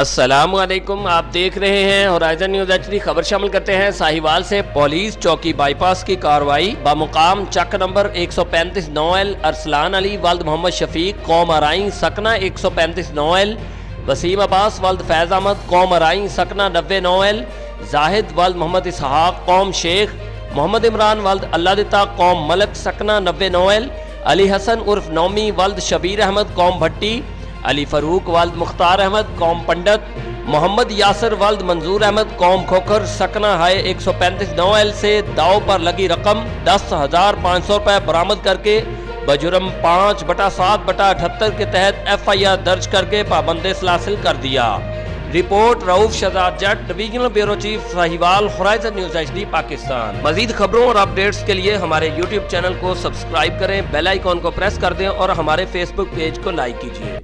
السلام علیکم، آپ دیکھ رہے ہیں ہورائزن نیوز HD۔ خبر شامل کرتے ہیں ساہیوال سے۔ پولیس چوکی بائی پاس کی کارروائی بمقام چک نمبر 135 9L ارسلان علی ولد محمد شفیق قوم ارائیں سکنہ 135 9L، وسیم عباس ولد فیض احمد قوم ارائیں سکنہ 90 9L، زاہد ولد محمد اسحاق قوم شیخ، محمد عمران ولد اللہ دتا قوم ملک سکنہ 90 9L، علی حسن عرف نومی ولد شبیر احمد قوم بھٹی، علی فاروق ولد مختار احمد قوم پنڈت، محمد یاسر ولد منظور احمد قوم کھوکھر سکنہ ہائے 135 9L سے داؤ پر لگی رقم 10,500 روپے برآمد کر کے بجرم 5/7/78 کے تحت FIR درج کر کے پابند سلاسل کر دیا۔ Report Rauf Shahzad Jatt, divisional bureau chief Sahiwal, Horizon News HD Pakistan. مزید خبروں اور اپڈیٹس کے لیے ہمارے YouTube چینل کو سبسکرائب کریں، بیل آئیکن کو پریس کر دیں اور ہمارے Facebook پیج کو لائک کیجیے۔